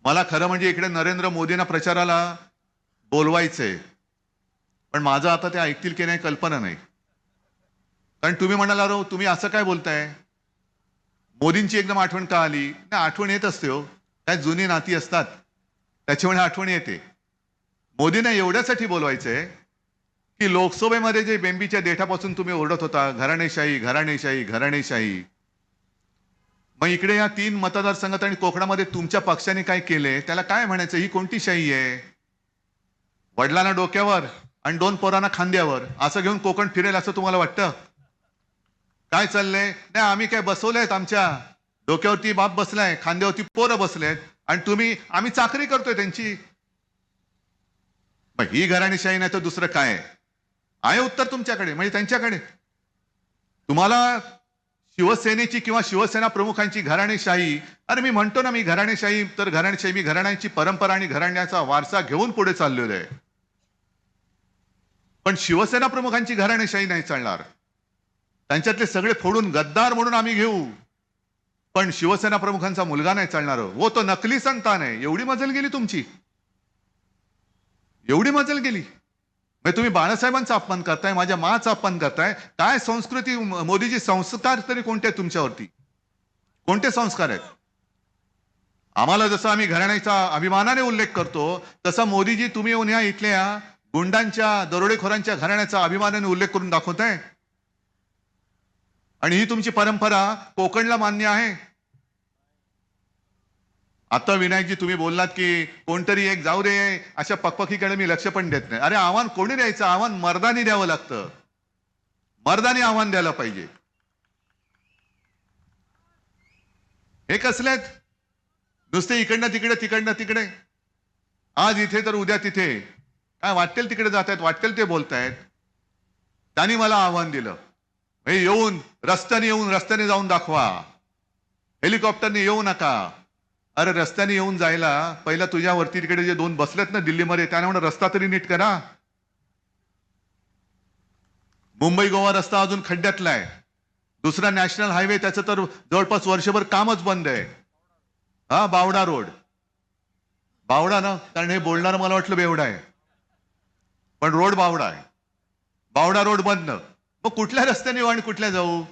मला खरं म्हणजे इकडे नरेंद्र मोदींना प्रचाराला बोलवायचंय, पण माझं आता ते ऐकतील की नाही कल्पना नाही. कारण तुम्ही म्हणाला, "अरे, तुम्ही असं काय बोलताय?" मोदींची एकदम आठवण का आली? नाही, आठवण येत असते हो. काय जुनी नाती असतात. त्याच्यामुळे आठवण येते. मोदींना एवढ्यासाठी बोलवायचंय, की लोकसभेमध्ये जे बेंबीच्या देठापासून तुम्ही ओरडत होता, घराणेशाही, घराणेशाही, घराणेशाही. मग इकडे या 3 मतदारसंघात आणि कोकणामध्ये तुमच्या पक्षाने काय केले? त्याला काय म्हणायचं? ही कोणती शाही आहे? वडिलांना डोक्यावर आणि 2 पोरांना खांद्यावर असं घेऊन कोकण फिरेल असं तुम्हाला वाटतं? काय चाललंय? नाही आम्ही काय बसवलेत आमच्या डोक्यावरती बाप बसलाय, खांद्यावरती पोरं बसलेत आणि आम्ही चाकरी करतोय त्यांची. मग ही घराणेशाही नाही तर दुसरं काय आहे? आहे उत्तर तुमच्याकडे म्हणजे त्यांच्याकडे. तुम्हाला शिवसेनेची किंवा शिवसेना प्रमुखांची घराणेशाही, अरे मी म्हणतो ना मी घराणेशाही तर घराणेशाही, मी घराण्यांची परंपरा आणि घराण्याचा वारसा घेऊन पुढे चाललेलो आहे. पण शिवसेना प्रमुखांची घराणेशाही नाही चालणार. त्यांच्यातले सगळे फोडून गद्दार म्हणून आम्ही घेऊ. पण शिवसेना प्रमुखांचा मुलगा नाही चालणार. वो तो नकली संतान आहे. एवढी मजल गेली तुमची. एवढी मजल गेली. म्हणजे तुम्ही बाळासाहेबांचा अपमान करताय, माझ्या माचा अपमान करताय. काय संस्कृती मोदीजी संस्कार तरी कोणते आहेत तुमच्यावरती? कोणते संस्कार आहेत? आम्हाला जसं आम्ही घराण्याचा अभिमानाने उल्लेख करतो, तसा मोदीजी तुम्ही येऊन या इथल्या गुंडांच्या, दरोडेखोरांच्या घराण्याचा अभिमानाने उल्लेख करून दाखवताय. आणि ही तुमची परंपरा कोकणला मान्य आहे. आता विनायकजी तुम्ही बोललात की कोणतरी एक जाऊ दे, अशा पकपकीकडे मी लक्ष पण देत नाही. अरे आव्हान कोणी द्यायचं? आव्हान मर्दानी द्यावं लागतं. मर्दानी आव्हान द्यायला पाहिजे. हे कसलेत? नुसते इकडनं तिकडे, तिकडनं तिकडे. आज इथे तर उद्या तिथे. काय वाटेल तिकडे जातायत, वाटेल ते बोलतायत. त्यांनी मला आव्हान दिलं. हे येऊन रस्त्याने जाऊन दाखवा. हेलिकॉप्टरने येऊ नका. अरे रस्त्याने येऊन जायला पहिला तुझ्यावरती तिकडे जे 2 बसलेत ना दिल्लीमध्ये त्यांना म्हणा रस्ता तरी नीट करा. मुंबई गोवा रस्ता अजून खड्ड्यातला आहे. दुसरा नॅशनल हायवे त्याचं तर जवळपास वर्षभर कामच बंद आहे. हा बावडा रोड. बावडा ना कारण हे बोलणारं मला वाटलं बेवडा आहे. पण रोड बावडा आहे. बावडा रोड बंद. मग कुठल्या रस्त्याने येऊ आणि कुठल्या जाऊ?